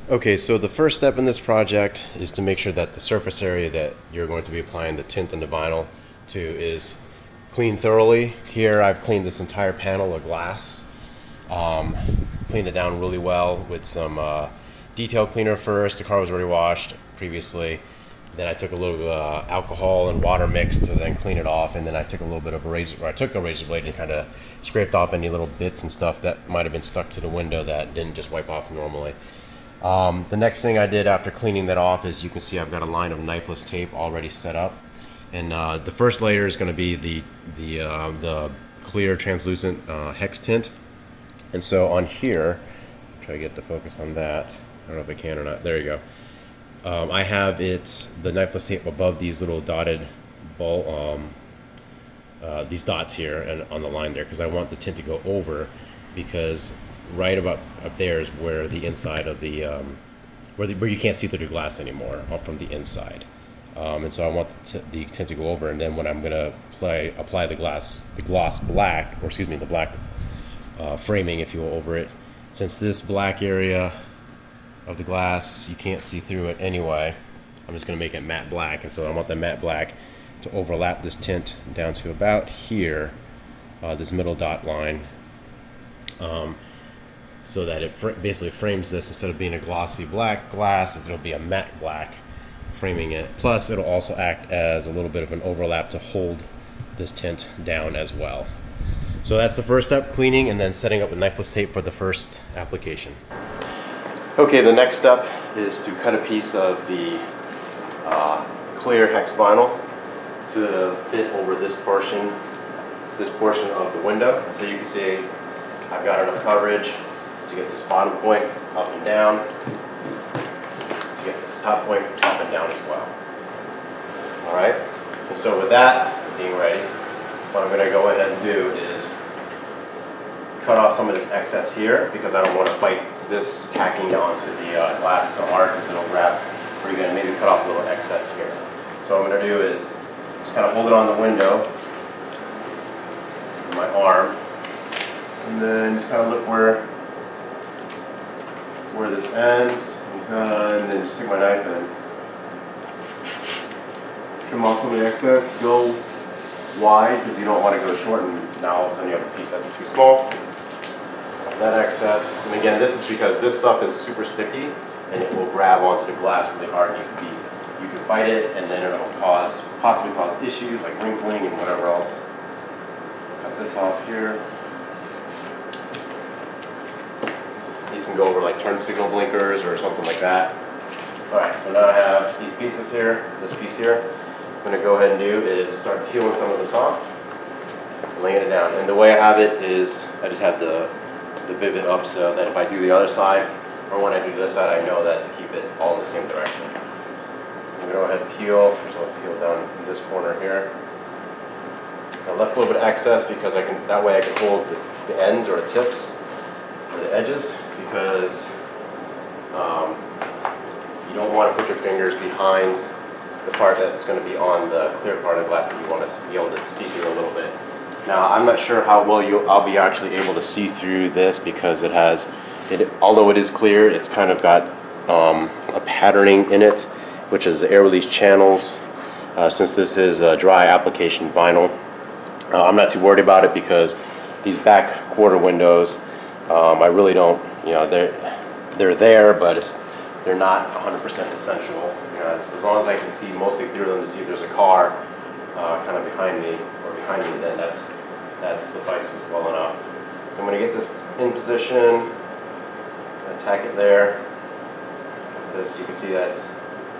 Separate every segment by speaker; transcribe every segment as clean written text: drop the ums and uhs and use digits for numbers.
Speaker 1: Okay, so the first step in this project is to make sure that the surface area that you're going to be applying the tint and the vinyl to is cleaned thoroughly. Here I've cleaned this entire panel of glass, cleaned it down really well with some detail cleaner first. The car was already washed previously. Then I took a little alcohol and water mixed to then clean it off, and then I took a little bit of a razor blade and kind of scraped off any little bits and stuff that might have been stuck to the window that didn't just wipe off normally. The next thing I did after cleaning that off is you can see I've got a line of knifeless tape already set up, and the first layer is going to be the clear translucent hex tint. And so on here, try to get the focus on that. I don't know if I can or not. There you go. I have the knifeless tape above these little dotted these dots here and on the line there, because I want the tint to go over, because right about up there is where the inside of the where you can't see through the glass anymore from the inside, and so I want the tint to go over. And then when I'm gonna apply the gloss black, or excuse me, the black framing, if you will, over it, since this black area of the glass you can't see through it anyway, I'm just gonna make it matte black. And so I want the matte black to overlap this tint down to about here, this middle dot line, so that it basically frames this. Instead of being a glossy black glass, it'll be a matte black framing it. Plus it'll also act as a little bit of an overlap to hold this tint down as well. So that's the first step, cleaning and then setting up with knifeless tape for the first application. Okay, the next step is to cut a piece of the clear hex vinyl to fit over this portion of the window. And so you can see I've got enough coverage to get this bottom point up and down, to get this top point up and down as well. All right, and so with that being ready, what I'm going to go ahead and do is cut off some of this excess here, because I don't want to fight this tacking onto the glass so hard, because it'll grab pretty good, and maybe cut off a little excess here. So what I'm going to do is just kind of hold it on the window with my arm, and then just kind of look where this ends, and then just take my knife and trim off some of the excess. Go wide, because you don't want to go short, and now all of a sudden you have a piece that's too small. That excess, and again, this is because this stuff is super sticky and it will grab onto the glass really hard, and you can fight it, and then it'll possibly cause issues like wrinkling and whatever else. Cut this off here. These can go over like turn signal blinkers or something like that. Alright, so now I have these pieces here, this piece here. What I'm going to go ahead and do is start peeling some of this off and laying it down. And the way I have it is I just have the Vvivid up, so that if I do the other side, or when I do this side, I know that to keep it all in the same direction. So I'm going to go ahead and peel. So I'll peel down in this corner here. I left a little bit of excess because that way I can hold the ends or the tips or the edges, because you don't want to put your fingers behind the part that's going to be on the clear part of the glass, and you want to be able to see through a little bit. Now, I'm not sure how well I'll be actually able to see through this, because although it is clear, it's kind of got a patterning in it, which is the air release channels. Since this is a dry application vinyl, I'm not too worried about it, because these back quarter windows, I really don't, they're there, but they're not 100% essential. As long as I can see mostly through them to see if there's a car kind of behind me, then that suffices well enough. So I'm going to get this in position, tack it there. This, you can see that's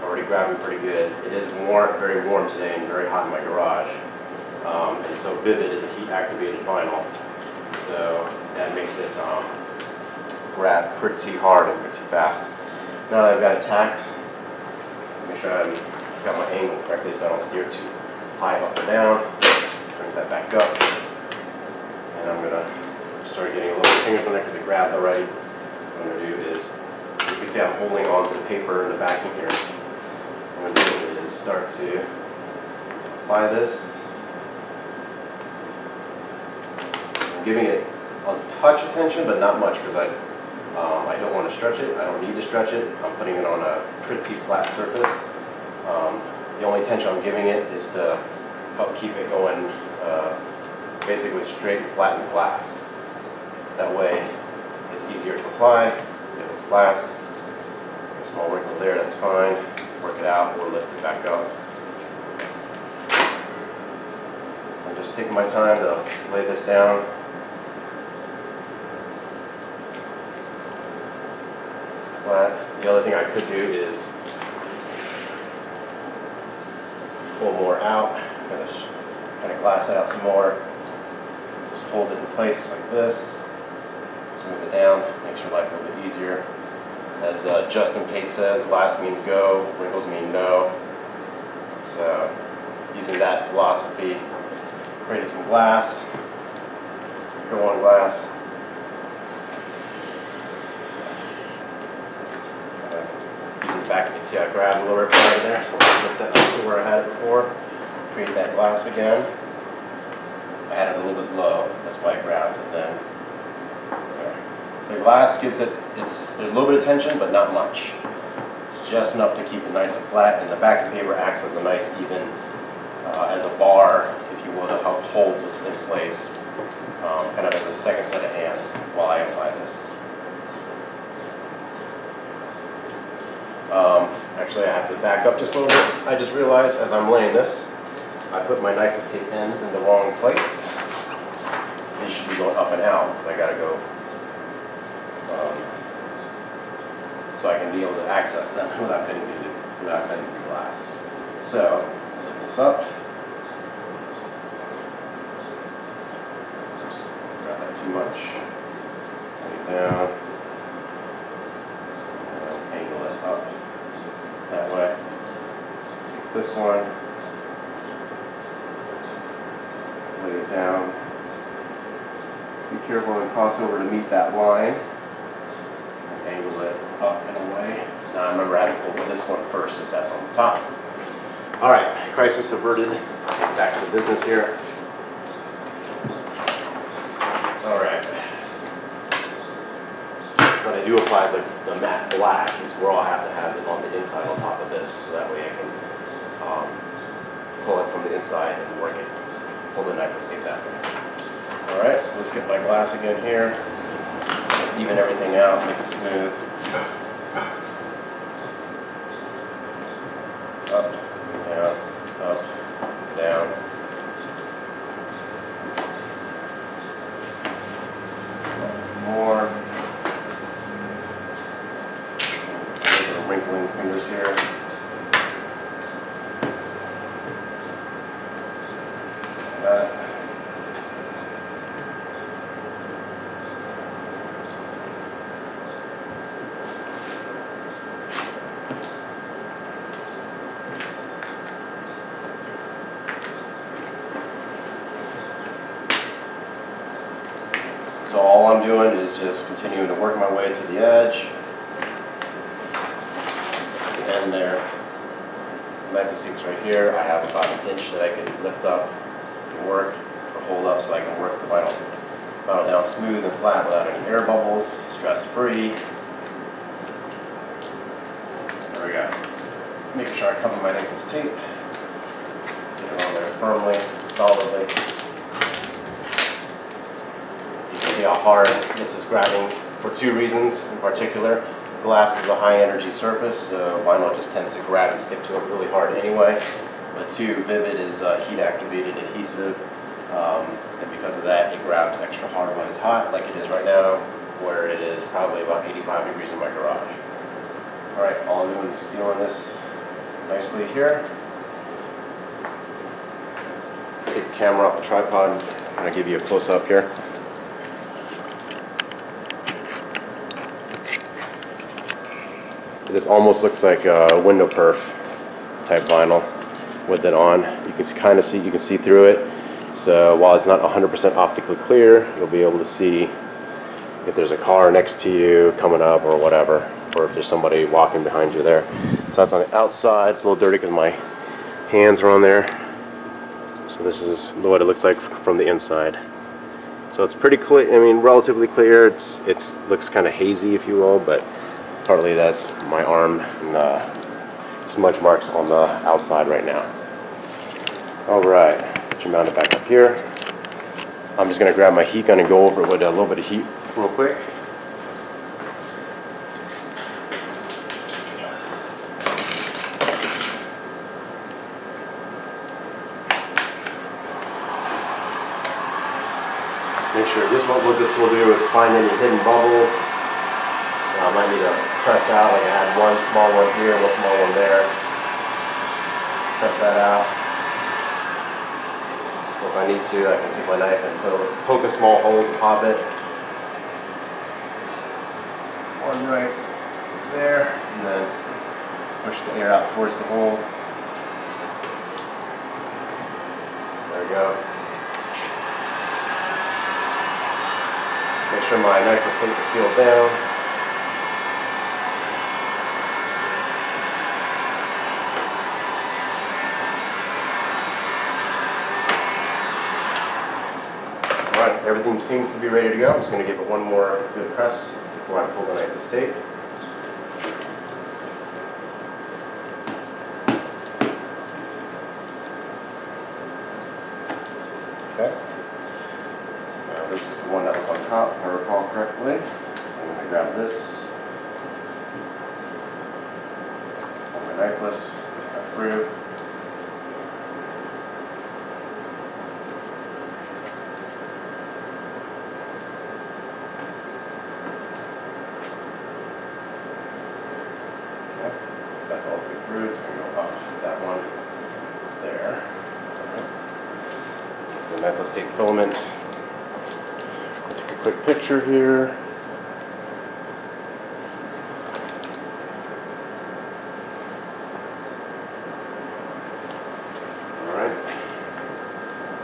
Speaker 1: already grabbing pretty good. It is warm, very warm today, and very hot in my garage. And so Vvivid is a heat-activated vinyl, so that makes it grab pretty hard and pretty fast. Now that I've got it tacked, make sure I've got my angle correctly so I don't steer too high up or down. Bring that back up, and I'm going to start getting a little fingers on there because it grabbed already. What I'm going to do is, you can see I'm holding onto the paper in the backing here. What I'm going to do is start to apply this. I'm giving it a touch of tension, but not much, because I I don't want to stretch it. I don't need to stretch it. I'm putting it on a pretty flat surface. The only tension I'm giving it is to help keep it going basically straight and flat and glassed. That way it's easier to apply. If it's glassed, a small wrinkle there, that's fine. Work it out or lift it back up. So I'm just taking my time to lay this down. Flat. The other thing I could do is pull more out, kind of glass it out some more. Just hold it in place like this. Smooth it down, makes your life a little bit easier. As Justin Pate says, glass means go, wrinkles mean no. So using that philosophy, created some glass to go on glass. Using the back, you can see I grabbed a little bit right there, so I'll lift that up to where I had it before. Create that glass again. I had it a little bit low, that's why I grabbed it then. There. So glass gives it, there's a little bit of tension, but not much. It's just enough to keep it nice and flat, and the backing paper acts as a nice even, as a bar, if you will, to help hold this in place, kind of as a second set of hands while I apply this. Actually, I have to back up just a little bit. I just realized as I'm laying this, I put my knife and tape ends in the wrong place. They should be going up and out because I got to go so I can be able to access them without cutting through the glass. So lift this up. Oops, grab that too much. Lay it down. And angle it up that way. Take this one. Lay it down. Be careful and cross over to meet that line. And angle it up and away. Now remember I have to pull this one first since that's on the top. Alright, crisis averted. Back to business here. Alright. When I do apply the matte black is where I'll have to have it on the inside on top of this, so that way I can pull it from the inside and work it. Pull the knife and stick that way. Alright, so let's get my glass again here. Even everything out, make it smooth. Up, down, up, down. More. A little bit of wrinkling fingers here. That. So all I'm doing is just continuing to work my way to the edge. The end there. The knife sticks right here. I have about an inch that I can lift up and work or hold up so I can work the vinyl down smooth and flat without any air bubbles, stress-free. There we go. Making sure I cover my knife tape. Get it on there firmly, solidly. See how hard this is grabbing for two reasons in particular. Glass is a high energy surface, so vinyl just tends to grab and stick to it really hard anyway. But two, Vvivid is heat activated adhesive, and because of that it grabs extra hard when it's hot, like it is right now, where it is probably about 85 degrees in my garage. Alright, all I'm doing is sealing this nicely here. Take the camera off the tripod and kind of give you a close-up here. This almost looks like a window perf type vinyl with it on. You can kind of see, you can see through it. So while it's not 100% optically clear, you'll be able to see if there's a car next to you coming up or whatever, or if there's somebody walking behind you there. So that's on the outside. It's a little dirty because my hands are on there. So this is what it looks like from the inside. So it's pretty clear, I mean relatively clear. It looks kind of hazy, if you will, but partly that's my arm and smudge marks on the outside right now. Alright, get you mounted back up here. I'm just going to grab my heat gun and go over it with a little bit of heat real quick. Make sure what this will do is find any hidden bubbles. I might need to press out, like I had one small one here, one small one there. Press that out. Or if I need to, I can take my knife and poke a small hole to pop it. One right there, and then push the air out towards the hole. There we go. Make sure my knife is tape is sealed down. Alright, everything seems to be ready to go. I'm just going to give it one more good press before I pull the knifeless tape. Okay. Now this is the one that was on top, if I recall correctly. So I'm going to grab this, pull my knifeless, cut through. That's all the way through. It's going to go up that one there. Right. So the knifeless tape filament. I'll take a quick picture here. Alright.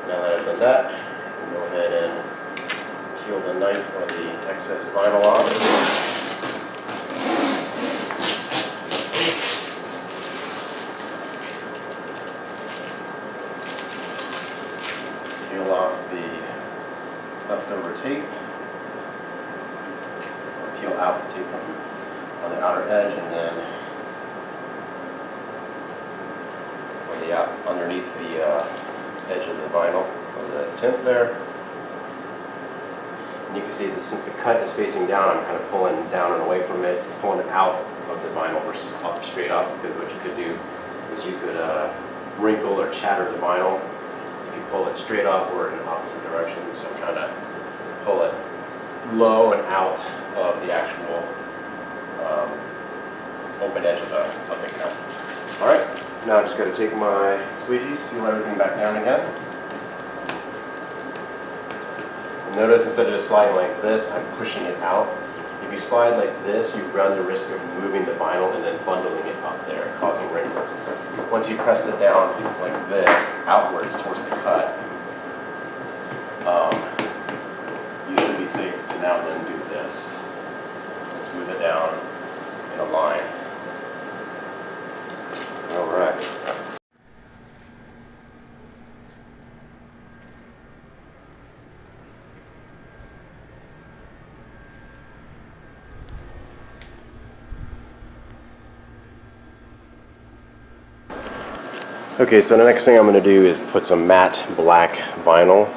Speaker 1: Now that I've done that, I'll go ahead and peel the knife or the excess vinyl off. Peel off the leftover tape, or peel out the tape from on the outer edge, and then on the underneath the edge of the vinyl or the tint there. And you can see that since the cut is facing down, I'm kind of pulling down and away from it, pulling it out of the vinyl versus up straight up, because what you could do is you could wrinkle or chatter the vinyl if you pull it straight up or in the opposite direction. So I'm trying to pull it low and out of the actual open edge of the cut. Alright, now I'm just going to take my squeegee, seal everything back down again. And notice instead of just sliding like this, I'm pushing it out. If you slide like this, you run the risk of moving the vinyl and then bundling it up there, causing wrinkles. Once you press it down like this, outwards towards the cut, you should be safe to now then do this and smooth it down in a line. All right. Okay, so the next thing I'm going to do is put some matte black vinyl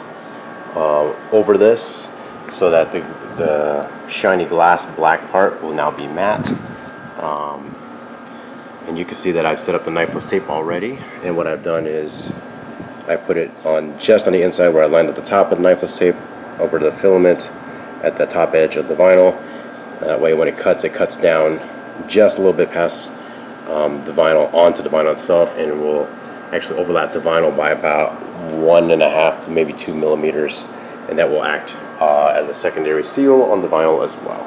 Speaker 1: over this so that the shiny glass black part will now be matte. And you can see that I've set up the knifeless tape already, and what I've done is I put it on just on the inside where I lined up the top of the knifeless tape over the filament at the top edge of the vinyl. That way when it cuts down just a little bit past the vinyl onto the vinyl itself, and it will actually overlap the vinyl by about 1.5 maybe 2 millimeters, and that will act as a secondary seal on the vinyl as well.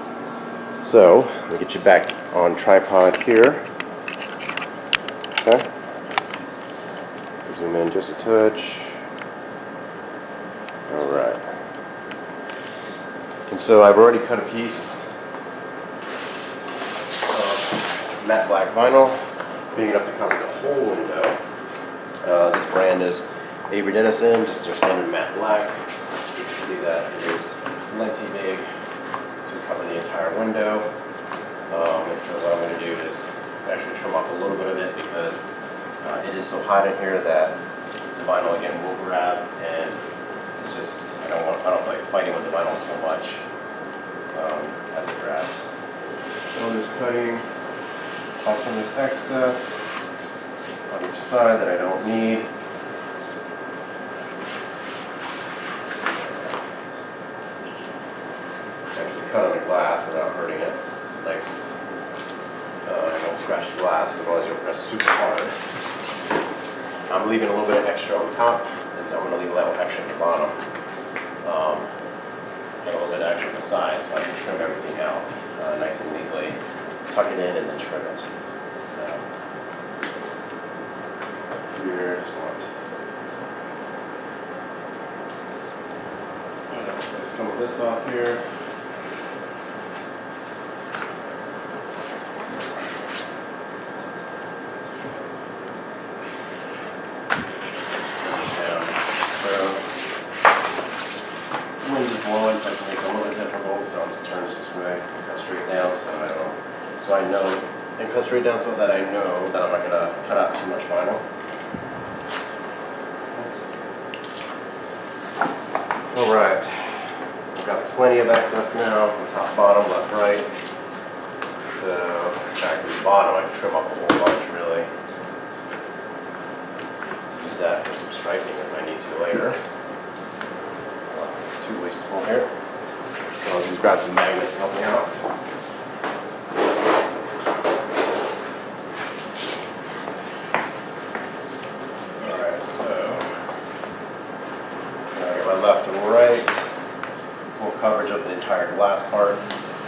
Speaker 1: So let me get you back on tripod here. Okay, zoom in just a touch. All right, and so I've already cut a piece of matte black vinyl, big enough to cover the whole window. This brand is Vvivid, just their standard matte black. see that it is plenty big to cover the entire window. And so what I'm going to do is actually trim off a little bit of it because it is so hot in here that the vinyl again will grab, and it's just I don't feel like fighting with the vinyl so much as it grabs. So I'm just cutting off some of this excess on each side that I don't need. Actually cut on the glass without hurting it. Nice. I don't scratch the glass as long as you don't press super hard. I'm leaving a little bit extra on top, and so I'm going to leave a little extra at the bottom. And a little bit extra on the side so I can trim everything out nice and neatly. Tuck it in and then trim it. So here, just want to slice some of this off here. So I can make it a little bit difficult, so I'll just turn this way, cut straight down so I know, and cut straight down so that I know that I'm not going to cut out too much vinyl. Alright, I've got plenty of excess now, on top, bottom, left, right. So, back to the bottom, I can trim up a whole bunch really. Use that for some striping if I need to later. Too wasteful here. I'll just grab some magnets to help me out. Alright, so I got my left and right, full coverage of the entire glass part.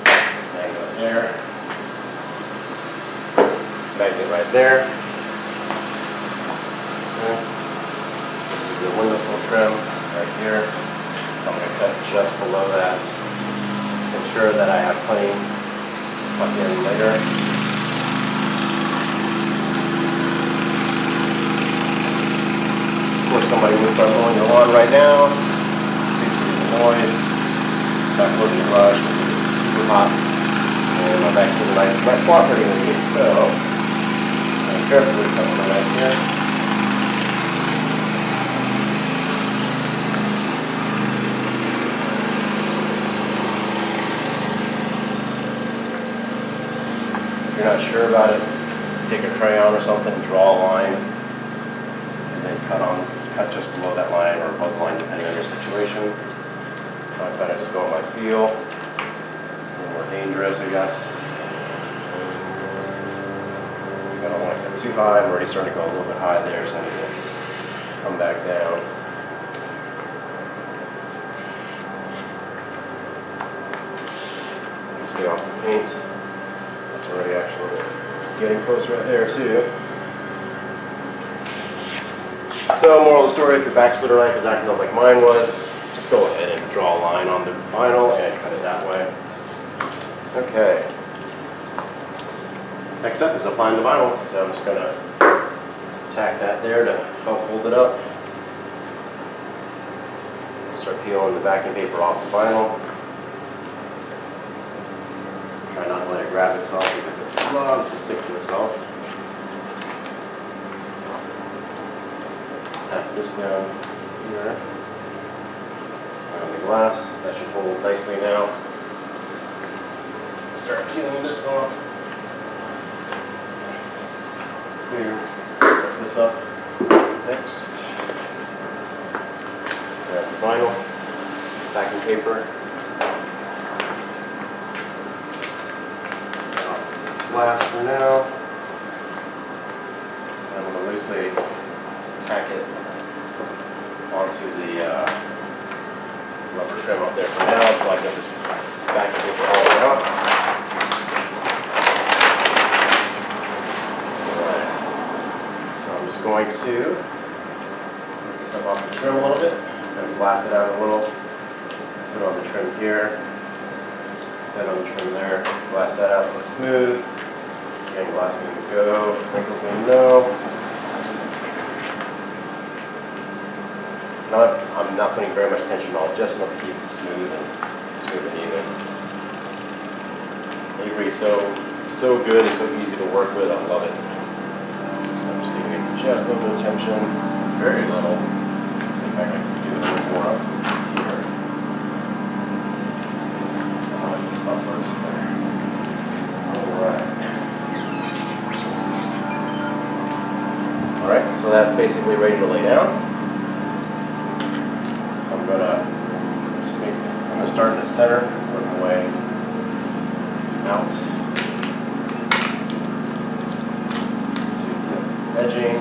Speaker 1: Magnet there. Magnet right there. Okay. This is the windowsill trim right here. I'm going to cut just below that to ensure that I have plenty to tuck in later. Of course, somebody would start mowing your lawn right now. Please forgive the noise. I'm not closing the garage because it is super hot. And my back to the knife is not cooperating with me, so I'm carefully cutting my knife here. If you're not sure about it, take a crayon or something, draw a line, and then cut just below that line or above the line depending on your situation. I kind of just go on my feel. A little more dangerous, I guess. Because I don't want to cut too high. I'm already starting to go a little bit high there, so I need to come back down. And stay off the paint. It's already actually getting close right there too. So moral of the story, if your back's to the knife is acting up like mine was, just go ahead and draw a line on the vinyl and cut it that way. Okay. Next up is applying the vinyl. So I'm just going to tack that there to help hold it up. Start peeling the backing paper off the vinyl. Try not to let it grab itself because it loves to stick to itself. Tap this down here on the glass. That should hold nicely now. Start peeling this off. Here, lift this up. Next, grab the vinyl, backing paper. Glass for now. I'm going to loosely tack it onto the rubber trim up there for now until I get this backing paper all the way out. Alright, so I'm just going to lift this up off the trim a little bit, kind of blast it out a little, put it on the trim here, then on the trim there, blast that out so it's smooth. Again, glass means go, wrinkles mean no. I'm not putting very much tension at all, just enough to keep it smooth and even. Avery is so good, it's so easy to work with, I love it. So I'm just giving it just a little bit of tension, very little. In fact, I can give it a little more up here. So I want to keep upwards there. Alright, so that's basically ready to lay down. So I'm gonna start in the center, work my way out to the edging,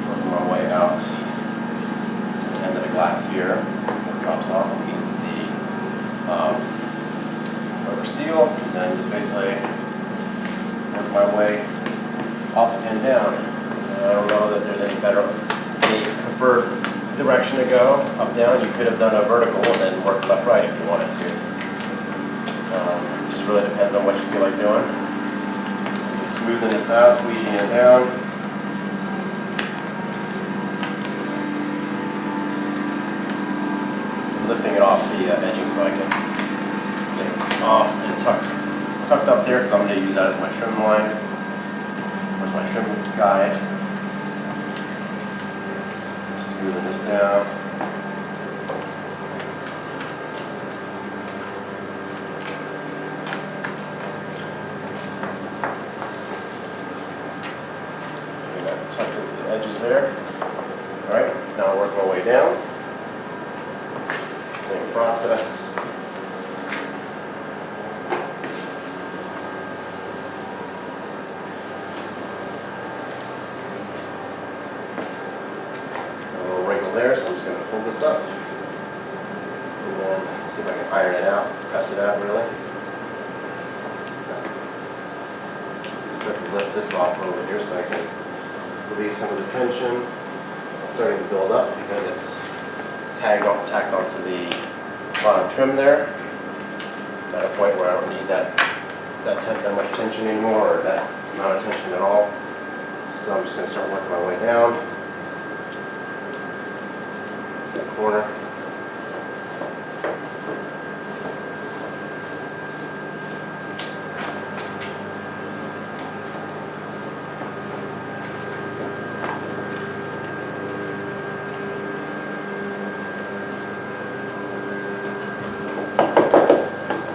Speaker 1: working my way out to the end of the glass here. It drops off and meets the rubber seal, and then just basically work my way up and down. I don't know that there's any preferred direction to go, up, down. You could have done a vertical and then worked left, right if you wanted to. Just really depends on what you feel like doing. So just smoothing this out, squeezing it down. Lifting it off the edging so I can get it off and tucked up there because I'm going to use that as my trim line. Where's my trim guide? Smoothing this down. Getting that tucked into the edges there. Alright, now I'll work my way down. Same process. There, so I'm just going to pull this up and then see if I can iron it out, press it out really. Just have to lift this off a little bit here so I can release some of the tension. It's starting to build up because it's tacked onto the bottom trim there. At a point where I don't need that much tension anymore, or that amount of tension at all. So I'm just going to start working my way down. Corner.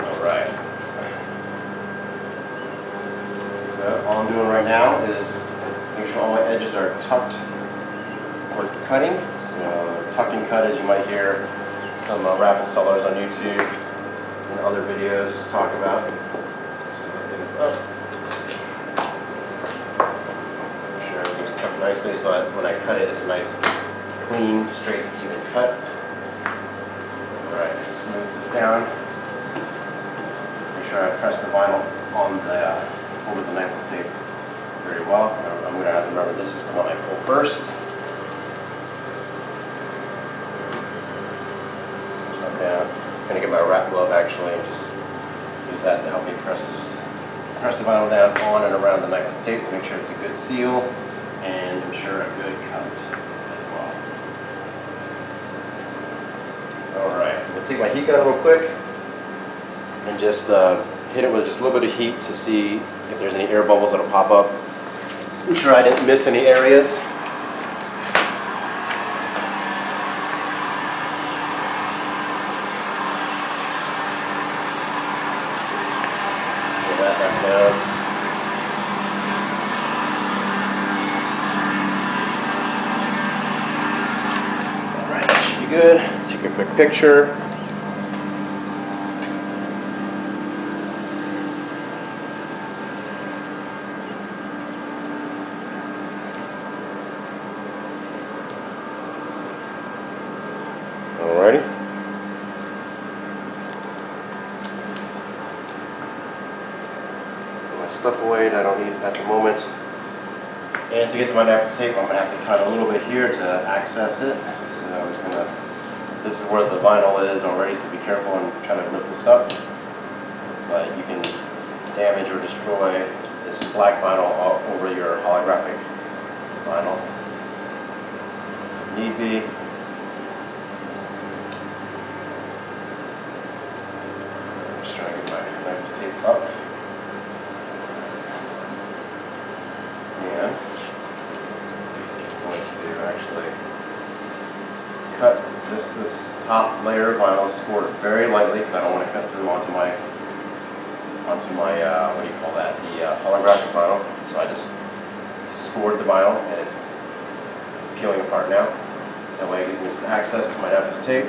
Speaker 1: Alright. So all I'm doing right now is make sure all my edges are tucked for cutting. So tuck and cut, as you might hear some wrap installers on YouTube and other videos talk about. So lift this up. Make sure everything's tucked nicely so that when I cut it, it's a nice, clean, straight, even cut. Alright, let's smooth this down. Make sure I press the vinyl on over the knifeless tape very well. I'm going to have to remember this is the one I pull first. Down. I'm going to get my wrap glove actually and just use that to help me press the vinyl down on and around the knifeless tape to make sure it's a good seal and ensure a good cut as well. Alright, I'm going to take my heat gun real quick and just hit it with just a little bit of heat to see if there's any air bubbles that'll pop up. I'm sure I didn't miss any areas. That back down. Alright, that should be good. Take a quick picture. Alrighty. Stuff away that I don't need at the moment. And to get to my knifeless tape, I'm going to have to cut a little bit here to access it. So I'm just going to, this is where the vinyl is already, so be careful and try to lift this up. But you can damage or destroy this black vinyl all over your holographic vinyl if need be. top layer of vinyl, scored very lightly because I don't want to cut through onto my what do you call that, the holographic vinyl. So I just scored the vinyl and it's peeling apart now. That way it gives me some access to my naphthalene tape.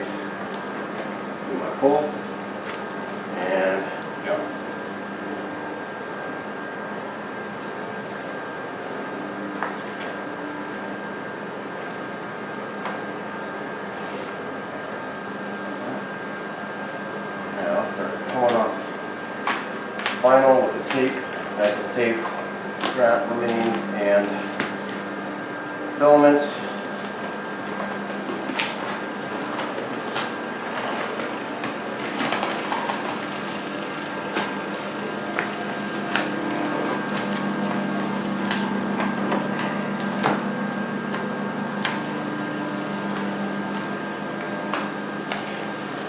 Speaker 1: Do my pull and go. Now I'll start pulling off vinyl with the tape. Naphthalene tape, scrap remains, and filament.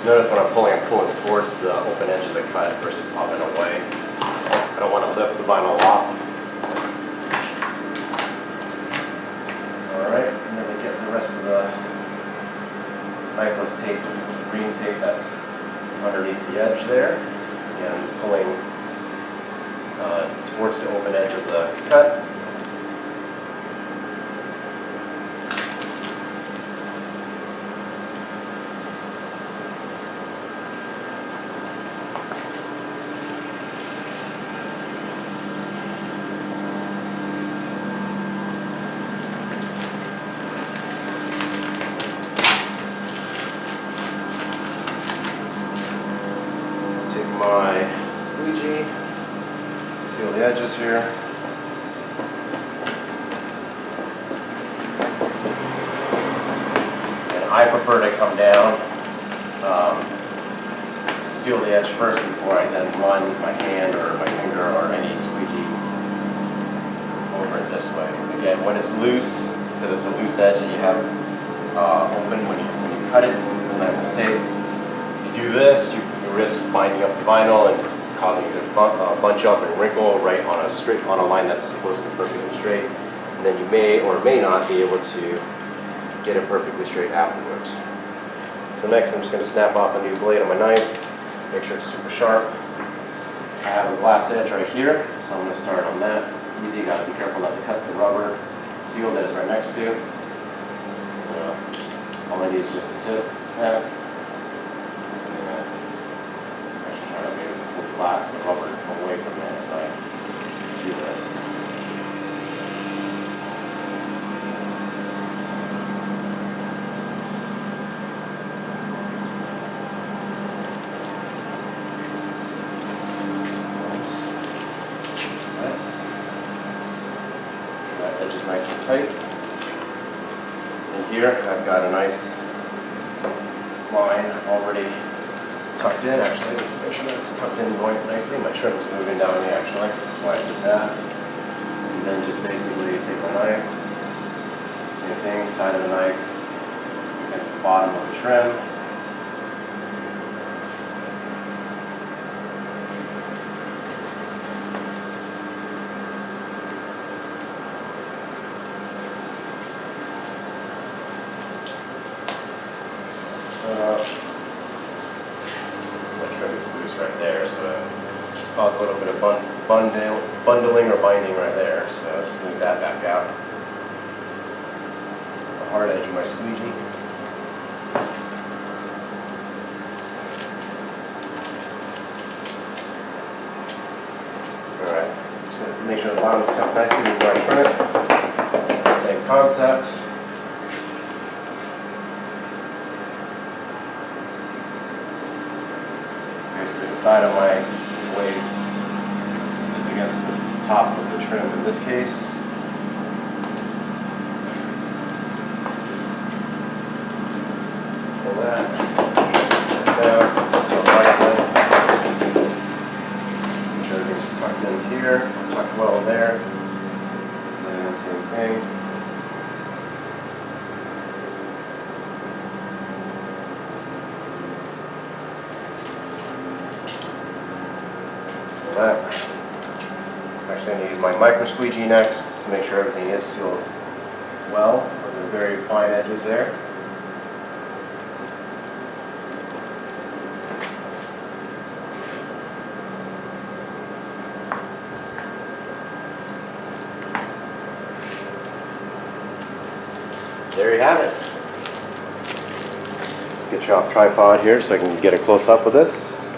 Speaker 1: Notice when I'm pulling towards the open edge of the cut versus up and away. I don't want to lift the vinyl off. Alright, and then we get the rest of the naphthalene tape, the green tape that's underneath the edge there, and pulling towards the open edge of the cut. My squeegee, seal the edges here. And I prefer to come down to seal the edge first before I then run my hand or my finger or any squeegee over it this way. Again, when it's loose, because it's a loose edge that you have open when you cut it with naphthalene tape, you do this, you risk binding up the vinyl and causing it to bunch up and wrinkle right on a line that's supposed to be perfectly straight, and then you may or may not be able to get it perfectly straight afterwards. So next I'm just going to snap off a new blade on my knife, make sure it's super sharp. I have a glass edge right here, so I'm going to start on that. Easy, you got to be careful not to cut the rubber seal that is right next to. So all I need is just a tip. Black the rubber away from it as I do this. That edge is nice and tight. And here I've got a nice line already tucked in, actually. Make sure that's tucked in going nicely. My trim's moving down here, actually. That's why I did that. And then just basically take my knife, same thing, side of the knife against the bottom of the trim. Is loose right there, so it caused a little bit of bundling or binding right there, so smooth that back out. The hard edge of my squeegee. Alright, so make sure the bottom's tucked nicely before I trim it. Same concept. The side of my blade is against the top of the trim in this case. Pull that down, seal my side. Make sure everything's tucked in here, tucked well there. And same thing. That. Actually, I'm going to use my micro squeegee next to make sure everything is sealed well on the very fine edges there. there you have it. Get you off tripod here so I can get a close up with this.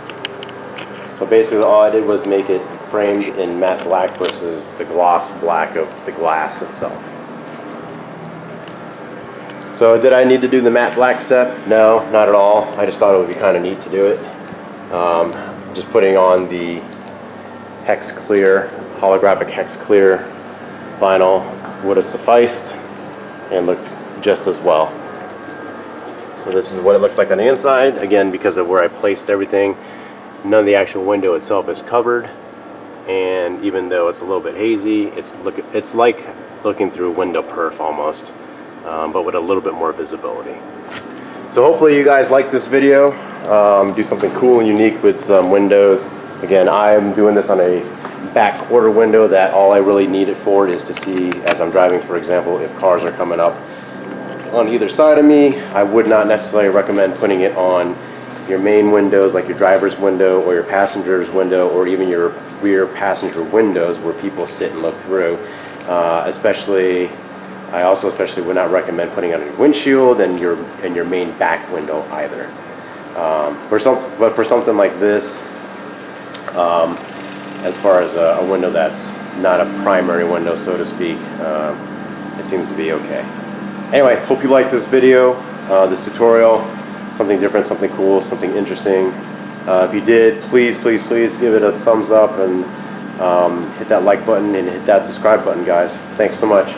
Speaker 1: So basically all I did was make it framed in matte black versus the gloss black of the glass itself. So did I need to do the matte black step? No, not at all. I just thought it would be kind of neat to do it. Just putting on the hex clear, holographic hex clear vinyl would have sufficed and looked just as well. So this is what it looks like on the inside. Again, because of where I placed everything, none of the actual window itself is covered. And even though it's a little bit hazy, it's like looking through window perf almost, but with a little bit more visibility. So hopefully you guys like this video. Do something cool and unique with some windows. Again, I'm doing this on a back quarter window that all I really need it for is to see, as I'm driving, for example, if cars are coming up on either side of me. I would not necessarily recommend putting it on your main windows, like your driver's window or your passenger's window, or even your rear passenger windows where people sit and look through. I also especially would not recommend putting it on your windshield and your main back window either. But for something like this, as far as a window that's not a primary window, so to speak, it seems to be okay. Anyway, hope you liked this video, this tutorial. Something different, something cool, something interesting. If you did, please give it a thumbs up and hit that like button and hit that subscribe button, guys. Thanks so much.